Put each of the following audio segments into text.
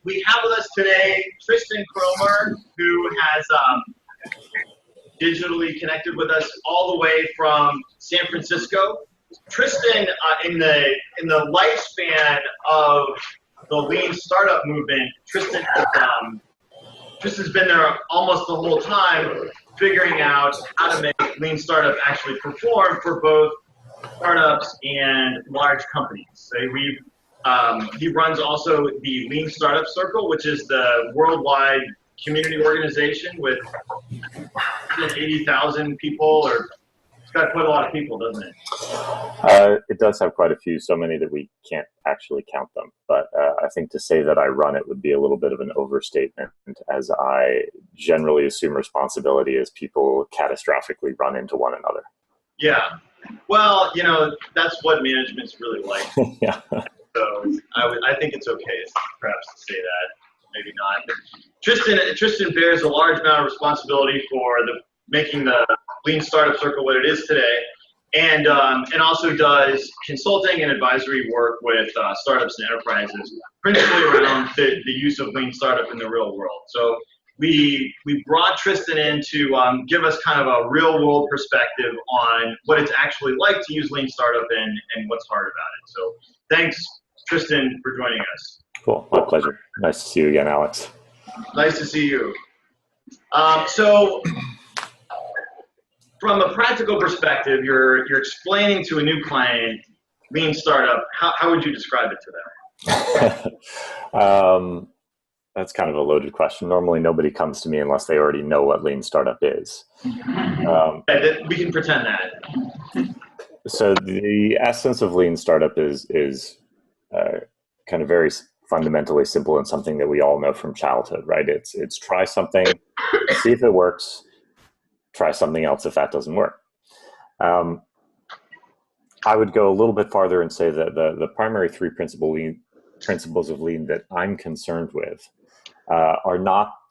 we have with us today Tristan Kromer, who has digitally connected with us all the way from San Francisco. Tristan, in the lifespan of the lean startup movement, Tristan's been there almost the whole time, figuring out how to make lean startup actually perform for both startups and large companies. So he runs also the Lean Startup Circle, which is the worldwide community organization with 80,000 people, or it's got quite a lot of people, doesn't it? It does have quite a few, so many that we can't actually count them. But I think to say that I run it would be a little bit of an overstatement, as I generally assume responsibility as people catastrophically run into one another. Yeah. Well, you know, that's what management's really like. Yeah. So I think it's okay, perhaps, to say that. Maybe not. Tristan bears a large amount of responsibility for making the Lean Startup Circle what it is today, and also does consulting and advisory work with startups and enterprises, principally around the use of Lean Startup in the real world. So we brought Tristan in to give us kind of a real world perspective on what it's actually like to use Lean Startup and what's hard about it. So thanks, Tristan, for joining us. Cool, my pleasure. Nice to see you again, Alex. Nice to see you. So from a practical perspective, you're explaining to a new client Lean Startup. How would you describe it to them? That's kind of a loaded question. Normally, nobody comes to me unless they already know what Lean Startup is. We can pretend that. So the essence of Lean Startup is kind of very fundamentally simple and something that we all know from childhood, right? It's try something, see if it works, try something else if that doesn't work. I would go a little bit farther and say that the primary three principles of Lean that I'm concerned with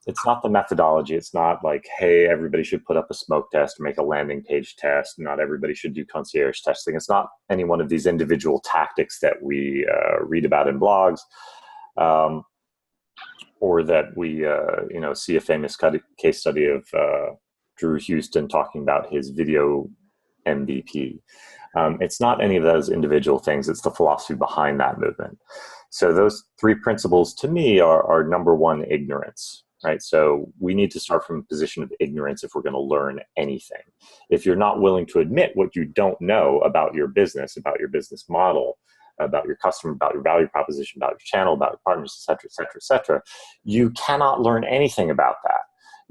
it's not the methodology. It's not like, hey, everybody should put up a smoke test or make a landing page test. Not everybody should do concierge testing. It's not any one of these individual tactics that we read about in blogs, or that we see a famous case study of Drew Houston talking about his video MVP. It's not any of those individual things. It's the philosophy behind that movement. So those three principles to me are number one, ignorance, right? So we need to start from a position of ignorance if we're going to learn anything. If you're not willing to admit what you don't know about your business model, about your customer, about your value proposition, about your channel, about your partners, et cetera, you cannot learn anything about that.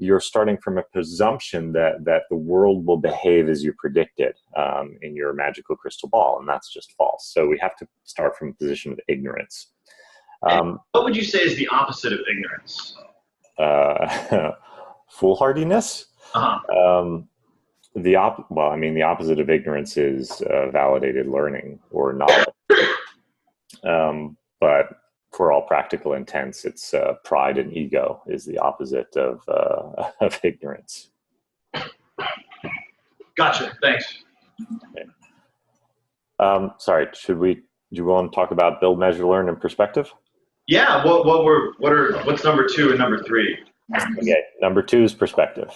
You're starting from a presumption that the world will behave as you predicted in your magical crystal ball, and that's just false. So we have to start from a position of ignorance. What would you say is the opposite of ignorance? Foolhardiness. Uh-huh. The opposite of ignorance is validated learning or knowledge. But for all practical intents, it's pride and ego is the opposite of ignorance. Gotcha. Thanks. Okay. Sorry. Do you want to talk about build, measure, learn, and perspective? Yeah. What's number 2 and number 3? Okay. Number 2 is perspective.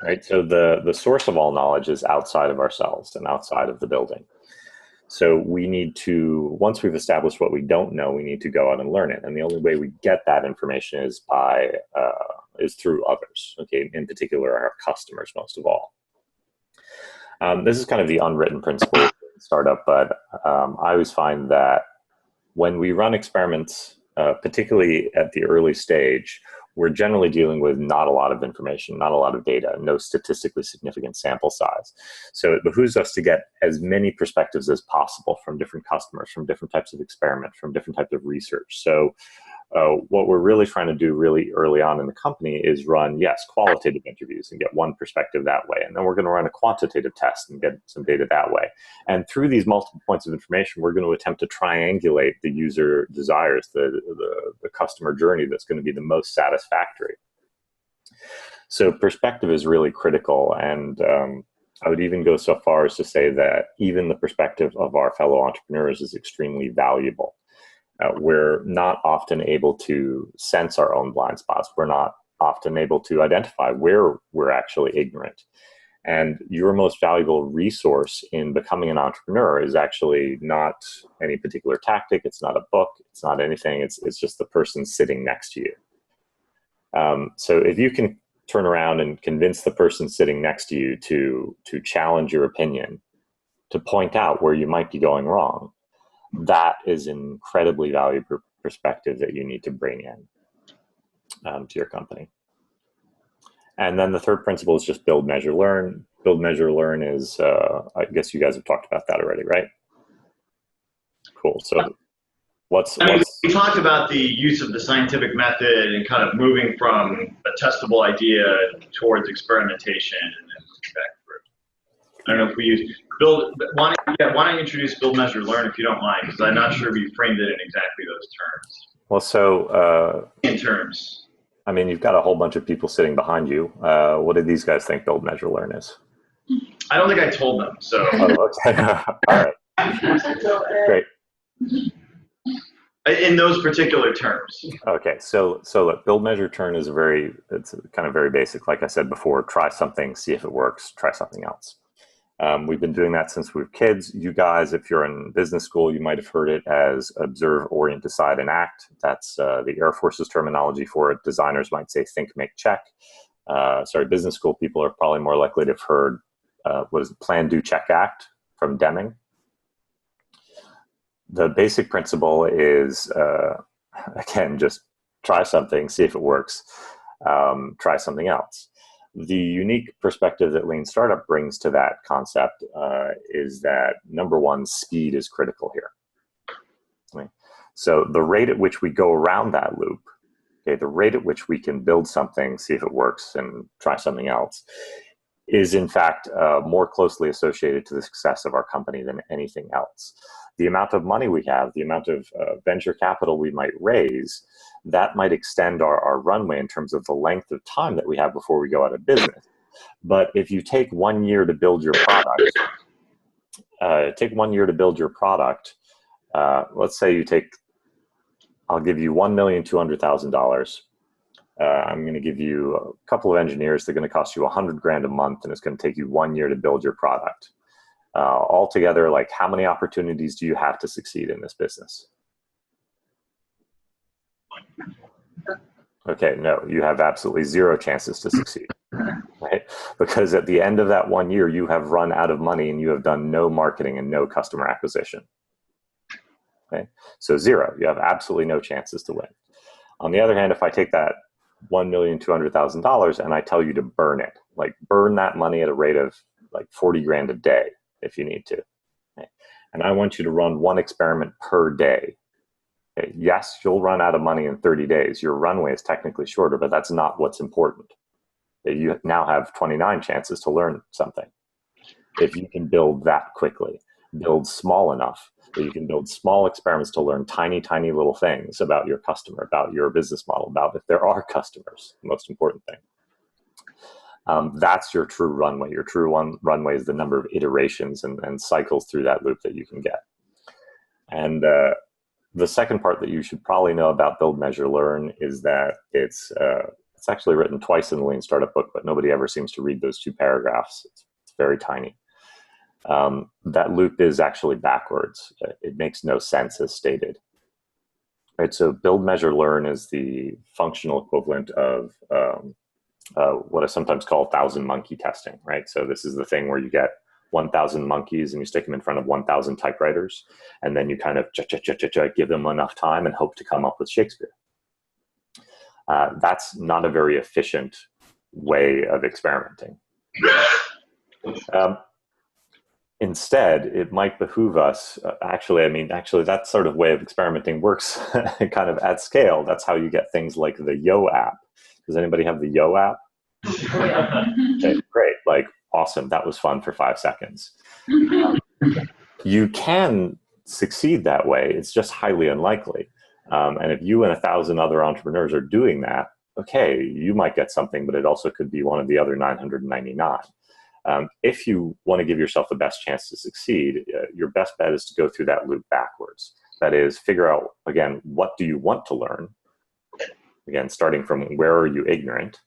Right. So the source of all knowledge is outside of ourselves and outside of the building. So we need to, once we've established what we don't know, we need to go out and learn it. And the only way we get that information is through others. Okay, in particular, our customers, most of all. This is kind of the unwritten principle of startup, but I always find that when we run experiments, particularly at the early stage, we're generally dealing with not a lot of information, not a lot of data, no statistically significant sample size. So it behooves us to get as many perspectives as possible from different customers, from different types of experiments, from different types of research. So what we're really trying to do really early on in the company is run, qualitative interviews and get one perspective that way. And then we're going to run a quantitative test and get some data that way. And through these multiple points of information, we're going to attempt to triangulate the user desires, the customer journey that's going to be the most satisfactory. So perspective is really critical. And I would even go so far as to say that even the perspective of our fellow entrepreneurs is extremely valuable. We're not often able to sense our own blind spots. We're not often able to identify where we're actually ignorant. And your most valuable resource in becoming an entrepreneur is actually not any particular tactic. It's not a book. It's not anything. It's just the person sitting next to you. So if you can turn around and convince the person sitting next to you to challenge your opinion, to point out where you might be going wrong, that is an incredibly valuable perspective that you need to bring in to your company. And then the third principle is just build, measure, learn. Build, measure, learn is, I guess you guys have talked about that already, right? Cool. So we talked about the use of the scientific method and kind of moving from a testable idea towards experimentation and then back through. I don't know if we use build. Why don't you introduce build, measure, learn if you don't mind? Because I'm not sure we framed it in exactly those terms. Well, so in terms. I mean, you've got a whole bunch of people sitting behind you. What do these guys think build, measure, learn is? I don't think I told them. So. Oh, okay. All right. Great. In those particular terms. Okay, so look, build, measure, turn is it's kind of very basic. Like I said before, try something, see if it works, try something else. We've been doing that since we were kids. You guys, if you're in business school, you might have heard it as observe, orient, decide, and act. That's the Air Force's terminology for it. Designers might say think, make, check. Business school people are probably more likely to have heard, plan, do, check, act from Deming. The basic principle is, again, just try something, see if it works, try something else. The unique perspective that Lean Startup brings to that concept is that, number one, speed is critical here. Okay? So the rate at which we go around that loop, okay, the rate at which we can build something, see if it works, and try something else, is in fact more closely associated to the success of our company than anything else. The amount of money we have, the amount of venture capital we might raise, that might extend our runway in terms of the length of time that we have before we go out of business. But if you take 1 year to build your product, let's say I'll give you $1,200,000. I'm going to give you a couple of engineers. They're going to cost you $100,000 a month, and it's going to take you 1 year to build your product. Altogether, like, how many opportunities do you have to succeed in this business? Okay, no, you have absolutely zero chances to succeed, right? Because at the end of that 1 year, you have run out of money and you have done no marketing and no customer acquisition. Okay, so zero, you have absolutely no chances to win. On the other hand, if I take that $1,200,000 and I tell you to burn it, like burn that money at a rate of like $40,000 a day if you need to. Okay? And I want you to run one experiment per day. Okay? Yes, you'll run out of money in 30 days. Your runway is technically shorter, but that's not what's important. You now have 29 chances to learn something. If you can build that quickly, build small enough that you can build small experiments to learn tiny, tiny little things about your customer, about your business model, about if there are customers, the most important thing. That's your true runway. Your true runway is the number of iterations and cycles through that loop that you can get. And the second part that you should probably know about Build, Measure, Learn is that it's actually written twice in the Lean Startup book, but nobody ever seems to read those two paragraphs. It's very tiny. That loop is actually backwards. It makes no sense as stated. Right, so Build, Measure, Learn is the functional equivalent of what I sometimes call 1,000 monkey testing, right? So this is the thing where you get 1,000 monkeys and you stick them in front of 1,000 typewriters, and then you kind of give them enough time and hope to come up with Shakespeare. That's not a very efficient way of experimenting. Instead, it might behoove us, actually, that sort of way of experimenting works kind of at scale. That's how you get things like the Yo app. Does anybody have the Yo app? Okay, great, like, awesome, that was fun for 5 seconds. You can succeed that way, it's just highly unlikely. And if you and 1,000 other entrepreneurs are doing that, okay, you might get something, but it also could be one of the other 999. If you want to give yourself the best chance to succeed, your best bet is to go through that loop backwards. That is, figure out, again, what do you want to learn? Again, starting from where are you ignorant?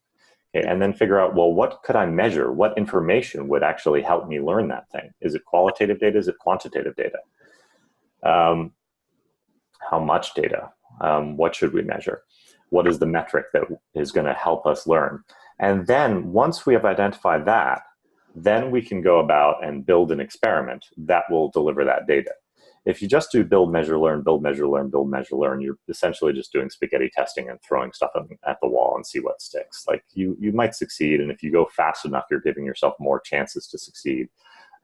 Okay, and then figure out, well, what could I measure? What information would actually help me learn that thing? Is it qualitative data? Is it quantitative data? How much data? What should we measure? What is the metric that is going to help us learn? And then once we have identified that, then we can go about and build an experiment that will deliver that data. If you just do build, measure, learn, build, measure, learn, build, measure, learn, you're essentially just doing spaghetti testing and throwing stuff at the wall and see what sticks. Like you might succeed, and if you go fast enough, you're giving yourself more chances to succeed.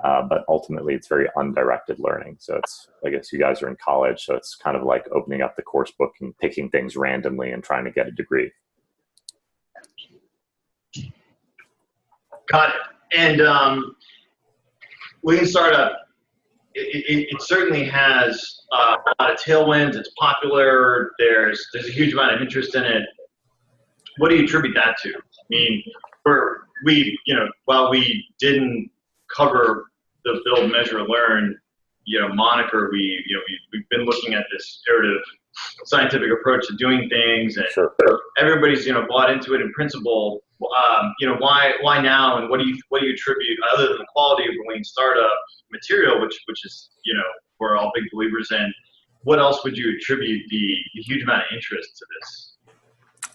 But ultimately, it's very undirected learning. So it's, I guess you guys are in college, so it's kind of like opening up the course book and picking things randomly and trying to get a degree. Got it. And Lean Startup, it certainly has a lot of tailwinds. It's popular. There's a huge amount of interest in it. What do you attribute that to? I mean, while we didn't cover the build, measure, learn, moniker, we've been looking at this iterative scientific approach to doing things, and sure, everybody's bought into it in principle. Why now, and what do you attribute, other than the quality of the Lean Startup material, which is we're all big believers in? What else would you attribute the huge amount of interest to this?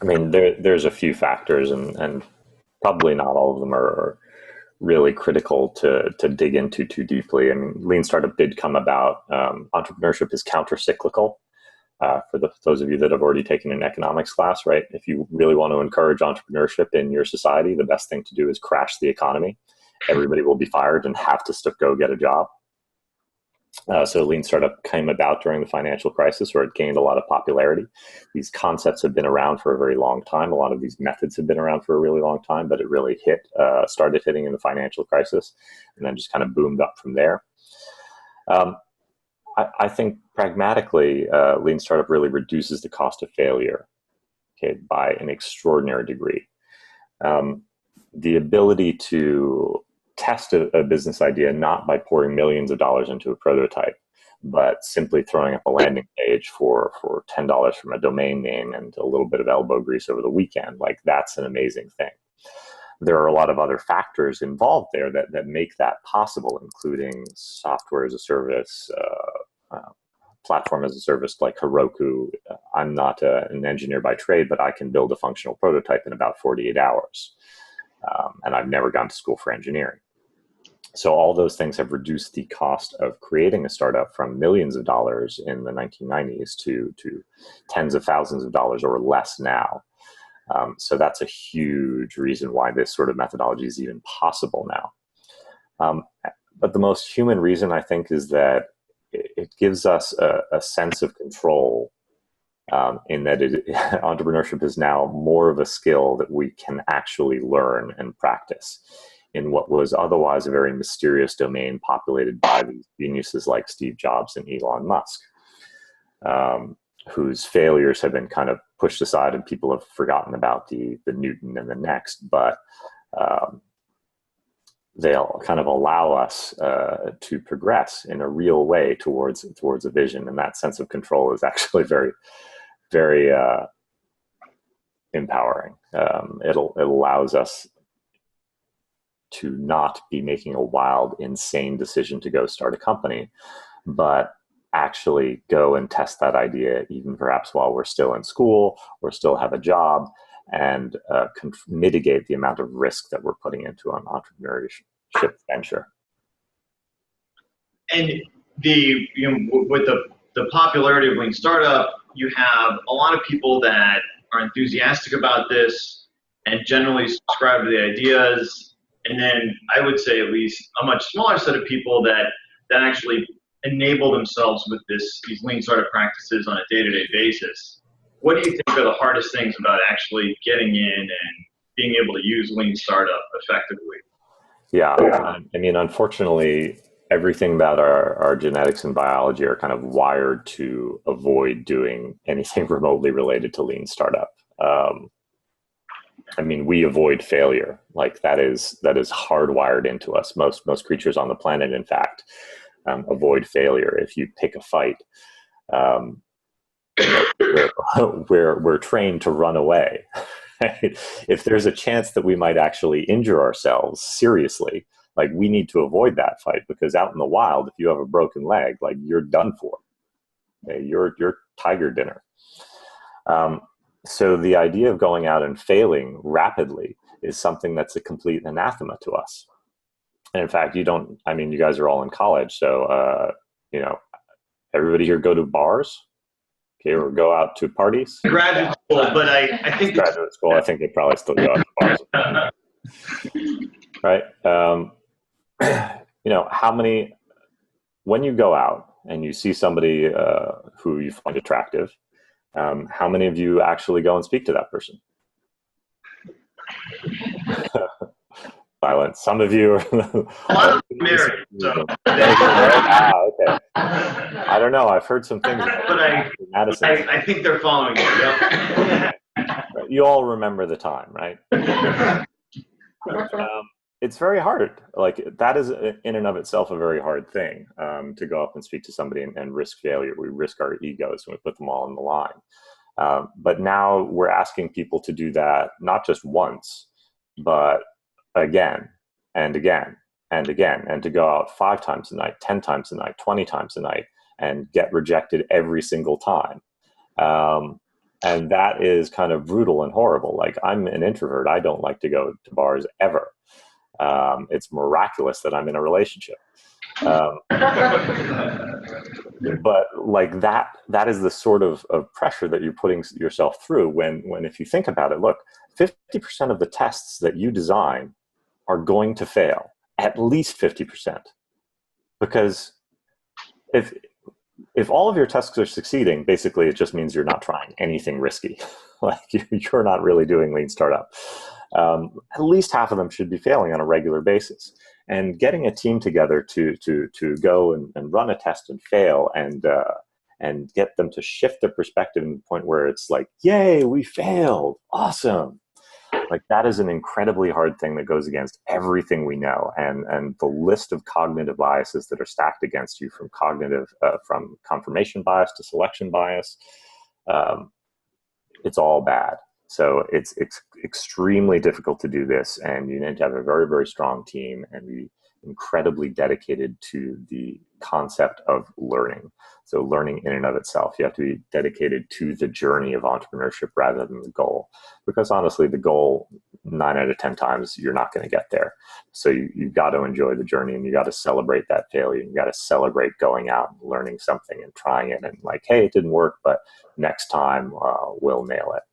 I mean, there's a few factors, and probably not all of them are really critical to dig into too deeply. I mean, Lean Startup did come about. Entrepreneurship is counter-cyclical. For those of you that have already taken an economics class, right? If you really want to encourage entrepreneurship in your society, the best thing to do is crash the economy. Everybody will be fired and have to go get a job. So Lean Startup came about during the financial crisis, where it gained a lot of popularity. These concepts have been around for a very long time. A lot of these methods have been around for a really long time, but it really started hitting in the financial crisis, and then just kind of boomed up from there. I think pragmatically, Lean Startup really reduces the cost of failure, okay, by an extraordinary degree. The ability to test a business idea not by pouring millions of dollars into a prototype, but simply throwing up a landing page for $10 from a domain name and a little bit of elbow grease over the weekend, like that's an amazing thing. There are a lot of other factors involved there that make that possible, including software as a service, platform as a service like Heroku. I'm not an engineer by trade, but I can build a functional prototype in about 48 hours. And I've never gone to school for engineering. So all those things have reduced the cost of creating a startup from millions of dollars in the 1990s to tens of thousands of dollars or less now. So that's a huge reason why this sort of methodology is even possible now. But the most human reason, I think, is that it gives us a sense of control, in that entrepreneurship is now more of a skill that we can actually learn and practice in what was otherwise a very mysterious domain populated by these geniuses like Steve Jobs and Elon Musk, whose failures have been kind of pushed aside and people have forgotten about the Newton and the next, but they'll kind of allow us to progress in a real way towards a vision. And that sense of control is actually very, very empowering. It allows us to not be making a wild, insane decision to go start a company, but actually go and test that idea, even perhaps while we're still in school or still have a job, and mitigate the amount of risk that we're putting into an entrepreneurship venture. And with the popularity of Lean Startup, you have a lot of people that are enthusiastic about this and generally subscribe to the ideas. And then I would say at least a much smaller set of people that actually enable themselves with these Lean Startup practices on a day-to-day basis. What do you think are the hardest things about actually getting in and being able to use Lean Startup effectively? Yeah, I mean, unfortunately, everything about our genetics and biology are kind of wired to avoid doing anything remotely related to Lean Startup. I mean, we avoid failure. Like that is hardwired into us. Most creatures on the planet, in fact, avoid failure. If you pick a fight, Um, we're trained to run away. Right? If there's a chance that we might actually injure ourselves seriously, like we need to avoid that fight, because out in the wild, if you have a broken leg, like you're done for. Okay? You're tiger dinner. So the idea of going out and failing rapidly is something that's a complete anathema to us. And in fact, I mean, you guys are all in college, so you know, everybody here go to bars, okay, or go out to parties. Graduate school, but I think Graduate school, I think they probably still go out to bars, right? You know, when you go out and you see somebody who you find attractive, how many of you actually go and speak to that person? Silence. Some of you are. a lot of them married. So. Okay. I don't know. I've heard some things. But I think they're following you. Yep. You all remember the time, right? It's very hard. Like that is in and of itself a very hard thing, to go up and speak to somebody and risk failure. We risk our egos and we put them all on the line. But now we're asking people to do that not just once, but again and again and again, and to go out 5 times a night, 10 times a night, 20 times a night, and get rejected every single time. And that is kind of brutal and horrible. Like, I'm an introvert. I don't like to go to bars ever. It's miraculous that I'm in a relationship. But like that is the sort of pressure that you're putting yourself through when if you think about it, look, 50% of the tests that you design are going to fail, at least 50%. Because if all of your tests are succeeding, basically it just means you're not trying anything risky. Like you're not really doing lean startup. At least half of them should be failing on a regular basis. And getting a team together to go and run a test and fail and get them to shift their perspective to the point where it's like, yay, we failed, awesome. Like that is an incredibly hard thing that goes against everything we know, and the list of cognitive biases that are stacked against you, from from confirmation bias to selection bias, it's all bad. So it's extremely difficult to do this, and you need to have a very, very strong team and be incredibly dedicated to the concept of learning. So learning in and of itself, you have to be dedicated to the journey of entrepreneurship rather than the goal. Because honestly, the goal, 9 out of 10 times, you're not going to get there. So you've got to enjoy the journey, and you got to celebrate that failure. You got to celebrate going out and learning something and trying it, and like, hey, it didn't work, but next time we'll nail it.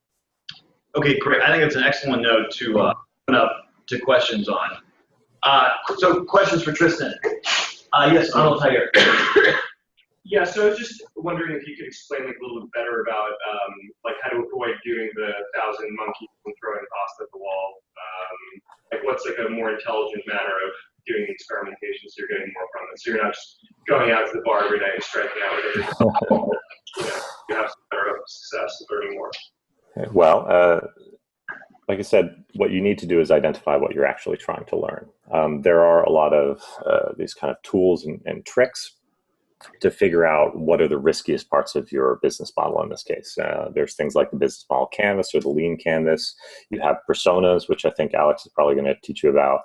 Okay, great. I think it's an excellent note to open up to questions on. So questions for Tristan. Yes, Arnold Tiger. Yeah, so I was just wondering if you could explain like a little bit better about like how to avoid doing the 1,000 monkeys and throwing pasta at the wall. Like what's like a more intelligent manner of doing the experimentation so you're getting more from it. So you're not just going out to the bar every night and striking out with everything. You have some better success and learning more. Well, like I said, what you need to do is identify what you're actually trying to learn. There are a lot of these kind of tools and tricks to figure out what are the riskiest parts of your business model in this case. There's things like the business model canvas or the lean canvas. You have personas, which I think Alex is probably going to teach you about.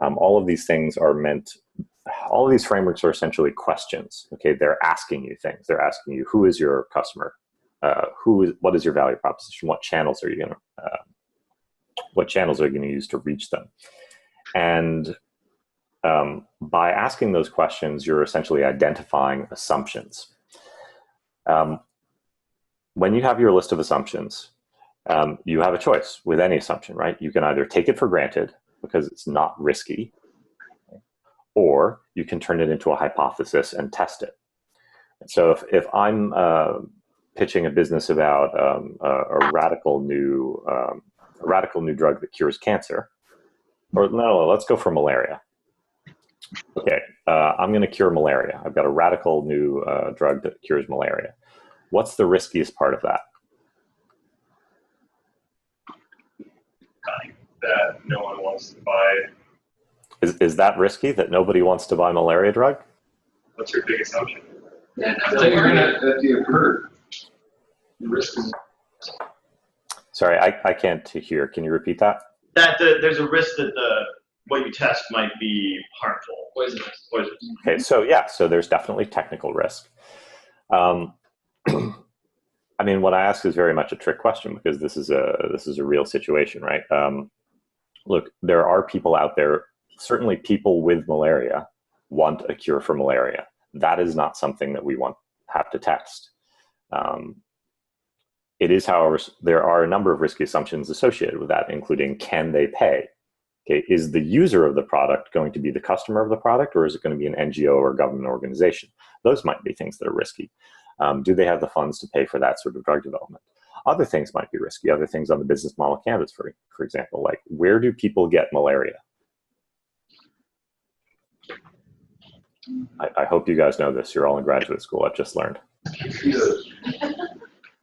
All of these things are all of these frameworks are essentially questions. Okay, they're asking you things. They're asking you, who is your customer? What is your value proposition? What channels are you going to use to reach them? And by asking those questions, you're essentially identifying assumptions. When you have your list of assumptions, you have a choice with any assumption, right? You can either take it for granted because it's not risky, or you can turn it into a hypothesis and test it. So if I'm pitching a business about a radical new drug that cures cancer, or no, let's go for malaria. Okay, I'm going to cure malaria. I've got a radical new drug that cures malaria. What's the riskiest part of that? That no one wants to buy. Is that risky, that nobody wants to buy malaria drug? What's your big assumption? So you're gonna FDA approved. The risk is. Sorry, I can't hear. Can you repeat that? There's a risk that what you test might be harmful. Poisonous. Okay, so yeah, so there's definitely technical risk. I mean, what I ask is very much a trick question because this is a real situation, right? Look, there are people out there, certainly people with malaria want a cure for malaria. That is not something that we have to test. It is, however, there are a number of risky assumptions associated with that, including can they pay? Okay, is the user of the product going to be the customer of the product, or is it going to be an NGO or government organization? Those might be things that are risky. Do they have the funds to pay for that sort of drug development? Other things might be risky. Other things on the business model canvas, for example, like where do people get malaria? I hope you guys know this. You're all in graduate school. I've just learned.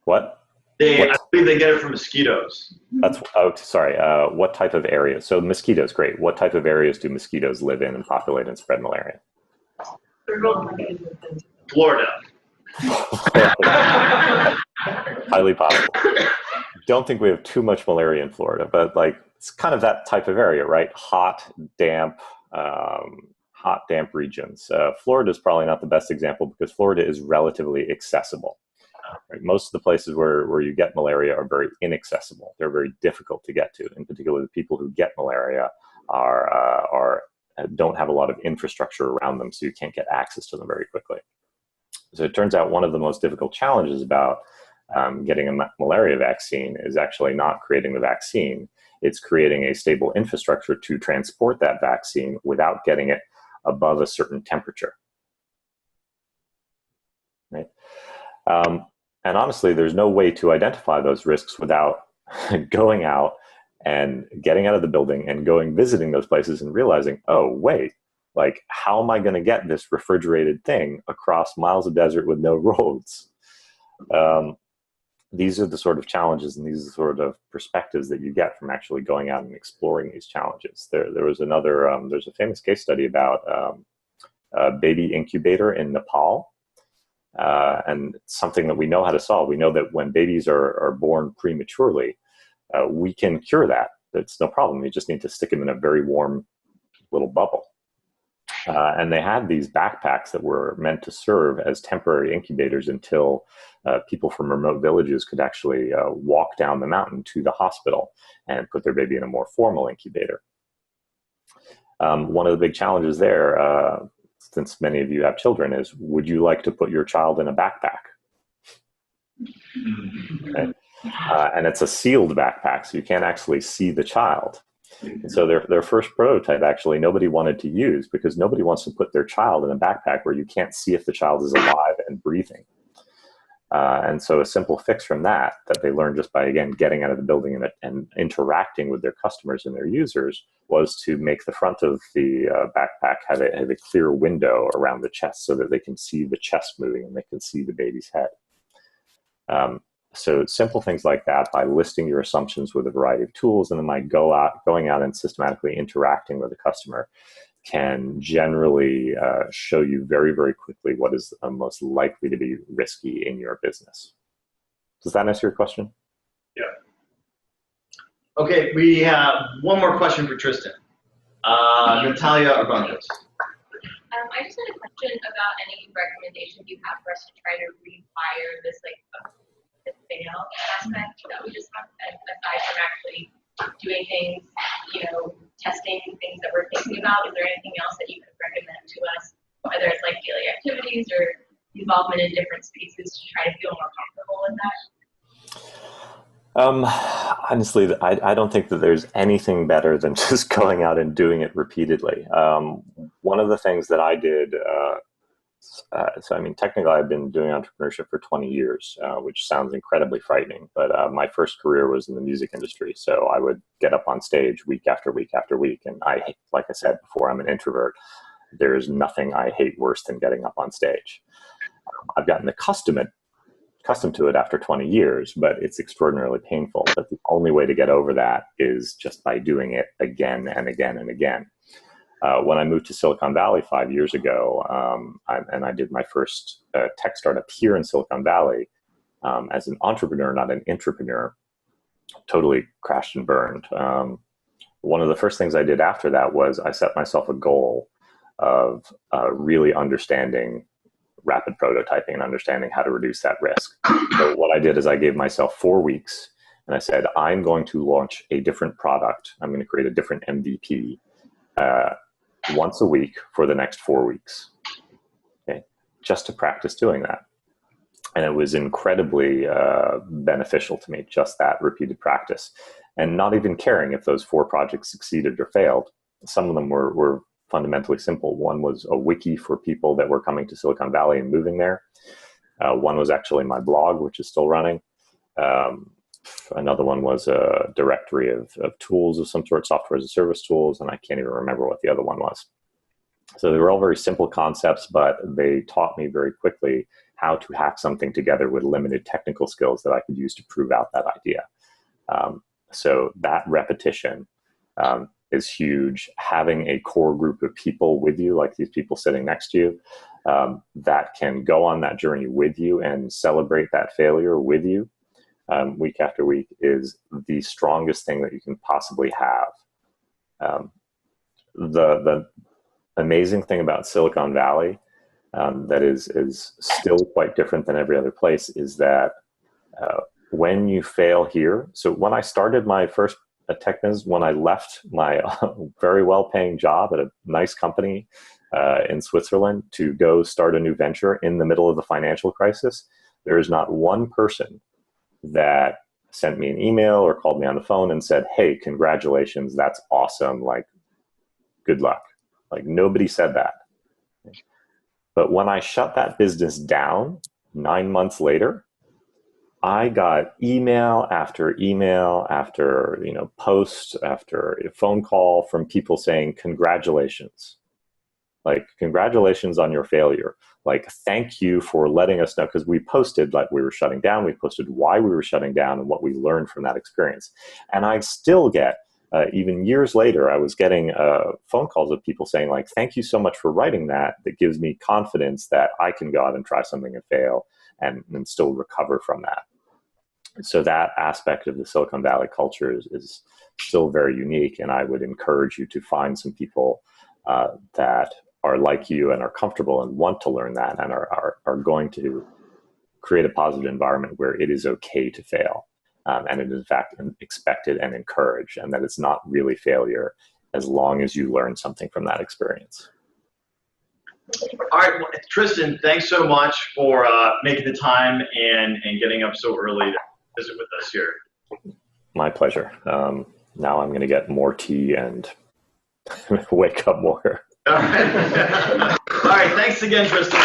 What? I believe they get it from mosquitoes. That's sorry. What type of areas? So mosquitoes, great. What type of areas do mosquitoes live in and populate and spread malaria? Florida. Highly possible. Don't think we have too much malaria in Florida, but like it's kind of that type of area, right? Hot, damp regions. Florida is probably not the best example because Florida is relatively accessible. Right? Most of the places where you get malaria are very inaccessible. They're very difficult to get to. In particular, the people who get malaria don't have a lot of infrastructure around them, so you can't get access to them very quickly. So it turns out one of the most difficult challenges about getting a malaria vaccine is actually not creating the vaccine. It's creating a stable infrastructure to transport that vaccine without getting it above a certain temperature. Right? And honestly, there's no way to identify those risks without going out and getting out of the building and visiting those places and realizing, oh, wait, like, how am I going to get this refrigerated thing across miles of desert with no roads? These are the sort of challenges and these are the sort of perspectives that you get from actually going out and exploring these challenges. There was another, there's a famous case study about a baby incubator in Nepal. And it's something that we know how to solve. We know that when babies are born prematurely, we can cure that. It's no problem. You just need to stick them in a very warm little bubble. And they had these backpacks that were meant to serve as temporary incubators until people from remote villages could actually walk down the mountain to the hospital and put their baby in a more formal incubator. One of the big challenges there, since many of you have children, is would you like to put your child in a backpack? Okay. And it's a sealed backpack, so you can't actually see the child. And so their first prototype, actually, nobody wanted to use because nobody wants to put their child in a backpack where you can't see if the child is alive and breathing. And so a simple fix from that they learned just by, again, getting out of the building and interacting with their customers and their users was to make the front of the backpack have a clear window around the chest so that they can see the chest moving and they can see the baby's head. So simple things like that, by listing your assumptions with a variety of tools and then by going out and systematically interacting with the customer can generally show you very, very quickly what is most likely to be risky in your business. Does that answer your question? Yeah. Okay, we have one more question for Tristan. Natalia Arbandos. I just had a question about any recommendations you have for us to try to rewire this the fail aspect that we just talked about, aside from actually doing things, testing things that we're thinking about. Is there anything else that you could recommend to us, whether it's like daily activities or involvement in different spaces to try to feel more comfortable with that? Honestly, I don't think that there's anything better than just going out and doing it repeatedly. One of the things that I did, technically I've been doing entrepreneurship for 20 years, which sounds incredibly frightening, but my first career was in the music industry. So I would get up on stage week after week after week. And like I said before, I'm an introvert. There's nothing I hate worse than getting up on stage. I've gotten accustomed to it after 20 years, but it's extraordinarily painful. But the only way to get over that is just by doing it again and again and again. When I moved to Silicon Valley 5 years ago, I did my first tech startup here in Silicon Valley as an entrepreneur, not an intrapreneur, totally crashed and burned. One of the first things I did after that was I set myself a goal of really understanding rapid prototyping and understanding how to reduce that risk. So what I did is I gave myself 4 weeks and I said, I'm going to launch a different product. I'm going to create a different MVP once a week for the next 4 weeks, okay, just to practice doing that. And it was incredibly beneficial to me, just that repeated practice, and not even caring if those 4 projects succeeded or failed. Some of them were fundamentally simple. One was a wiki for people that were coming to Silicon Valley and moving there. One was actually my blog, which is still running. Another one was a directory of tools of some sort, software as a service tools, and I can't even remember what the other one was. So they were all very simple concepts, but they taught me very quickly how to hack something together with limited technical skills that I could use to prove out that idea. So that repetition is huge. Having a core group of people with you, like these people sitting next to you, that can go on that journey with you and celebrate that failure with you week after week is the strongest thing that you can possibly have. The amazing thing about Silicon Valley that is still quite different than every other place is that when you fail here, so when I started my first tech business, when I left my very well-paying job at a nice company in Switzerland to go start a new venture in the middle of the financial crisis, there is not one person that sent me an email or called me on the phone and said, hey, congratulations, that's awesome, like, good luck. Like, nobody said that. But when I shut that business down 9 months later, I got email after post after a phone call from people saying, congratulations. Like, congratulations on your failure. Like, thank you for letting us know, because we posted like we were shutting down, we posted why we were shutting down and what we learned from that experience. And I still get, even years later, I was getting phone calls of people saying like, thank you so much for writing that. That gives me confidence that I can go out and try something and fail and still recover from that. So that aspect of the Silicon Valley culture is still very unique. And I would encourage you to find some people that are like you and are comfortable and want to learn that and are going to create a positive environment where it is okay to fail. And it is in fact expected and encouraged, and that it's not really failure as long as you learn something from that experience. All right, well, Tristan, thanks so much for making the time and getting up so early to visit with us here. My pleasure. Now I'm going to get more tea and wake up more. All right. All right, thanks again, Tristan.